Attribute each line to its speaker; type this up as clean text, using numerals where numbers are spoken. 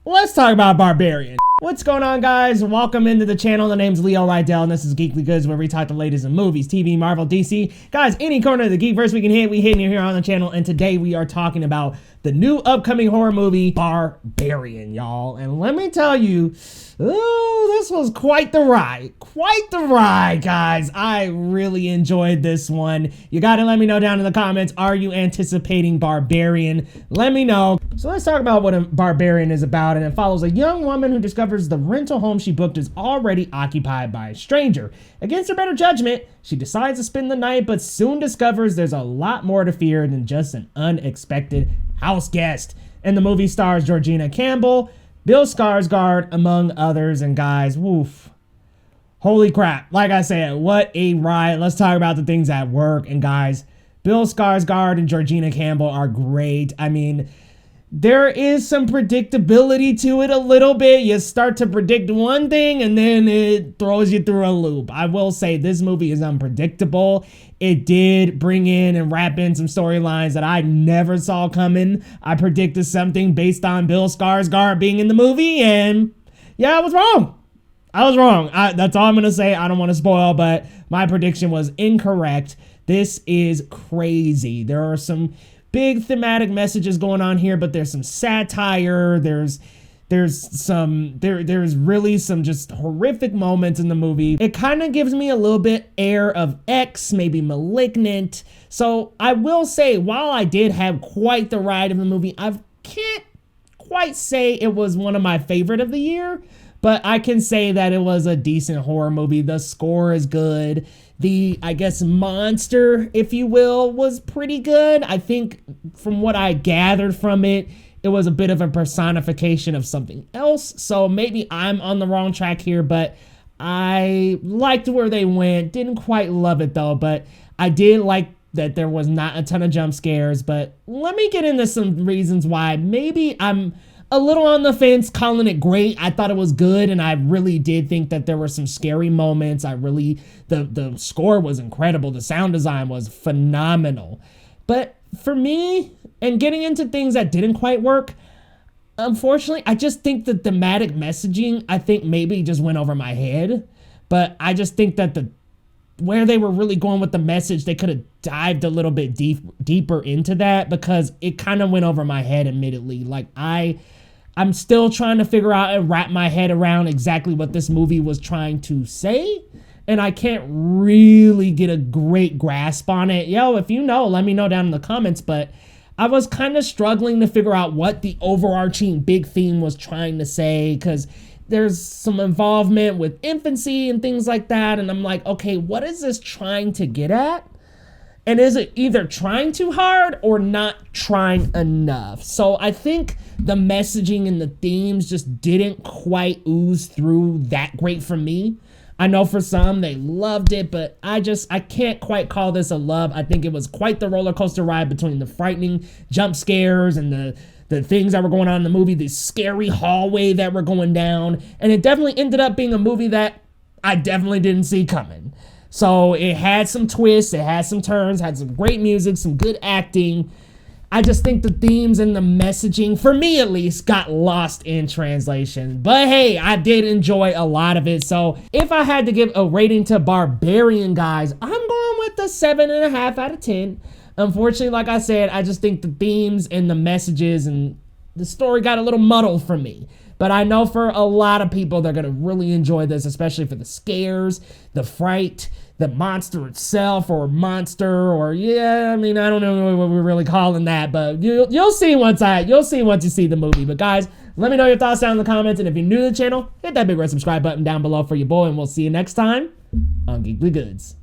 Speaker 1: let's talk about Barbarian. What's going on, guys? Welcome into the channel. The name's Leo Rydell, and this is Geekly Goods, where we talk the latest in movies, TV, Marvel, DC. Guys, any corner of the geekverse we can hit, we hitting here on the channel, and today we are talking about the new upcoming horror movie, Barbarian, y'all. And let me tell you, this was quite the ride. Quite the ride, guys. I really enjoyed this one. You gotta let me know down in the comments, are you anticipating Barbarian? Let me know. So let's talk about what a Barbarian is about, and it follows a young woman who discovers the rental home she booked is already occupied by a stranger. Against her better judgment, she decides to spend the night, but soon discovers there's a lot more to fear than just an unexpected house guest. And the movie stars Georgina Campbell, Bill Skarsgård, among others. And guys, woof. Holy crap. Like I said, what a ride. Let's talk about the things that work. And guys, Bill Skarsgård and Georgina Campbell are great. I mean, there is some predictability to it a little bit. You start to predict one thing and then it throws you through a loop. I will say this movie is unpredictable. It did bring in and wrap in some storylines that I never saw coming. I predicted something based on Bill Skarsgård being in the movie, and yeah, I was wrong. That's all I'm going to say. I don't want to spoil, but my prediction was incorrect. This is crazy. There are some big thematic messages going on here, but there's some satire. There's really some just horrific moments in the movie. It kind of gives me a little bit air of X, maybe Malignant. So I will say, while I did have quite the ride of the movie, I can't quite say it was one of my favorite of the year, but I can say that it was a decent horror movie. The score is good. The, I guess, monster, if you will, was pretty good. I think from what I gathered from it, it was a bit of a personification of something else. So maybe I'm on the wrong track here, but I liked where they went. Didn't quite love it though, but I did like that there was not a ton of jump scares. But let me get into some reasons why maybe I'm a little on the fence calling it great. I thought it was good, and I really did think that there were some scary moments. The score was incredible. The sound design was phenomenal. But for me, and getting into things that didn't quite work, unfortunately, I just think the thematic messaging, I think maybe just went over my head. But I just think that where they were really going with the message, they could have dived a little bit deeper into that, because it kind of went over my head, admittedly. Like, I'm still trying to figure out and wrap my head around exactly what this movie was trying to say, and I can't really get a great grasp on it. Yo, if you know, let me know down in the comments, but I was kind of struggling to figure out what the overarching big theme was trying to say, because there's some involvement with infancy and things like that, and I'm like, okay, what is this trying to get at? And is it either trying too hard or not trying enough? So I think the messaging and the themes just didn't quite ooze through that great for me. I know for some they loved it, but I can't quite call this a love. I think it was quite the roller coaster ride between the frightening jump scares and the things that were going on in the movie, the scary hallway that were going down. And it definitely ended up being a movie that I definitely didn't see coming. So it had some twists, it had some turns, had some great music, some good acting. I just think the themes and the messaging, for me at least, got lost in translation. But hey, I did enjoy a lot of it. So if I had to give a rating to Barbarian, guys, I'm going with the 7.5 out of 10. Unfortunately, like I said, I just think the themes and the messages and the story got a little muddled for me. But I know for a lot of people, they're going to really enjoy this, especially for the scares, the fright, the monster itself, or monster, or yeah, I mean, I don't know what we're really calling that, but you'll see once you see the movie. But guys, let me know your thoughts down in the comments, and if you're new to the channel, hit that big red subscribe button down below for your boy, and we'll see you next time on Geekly Goods.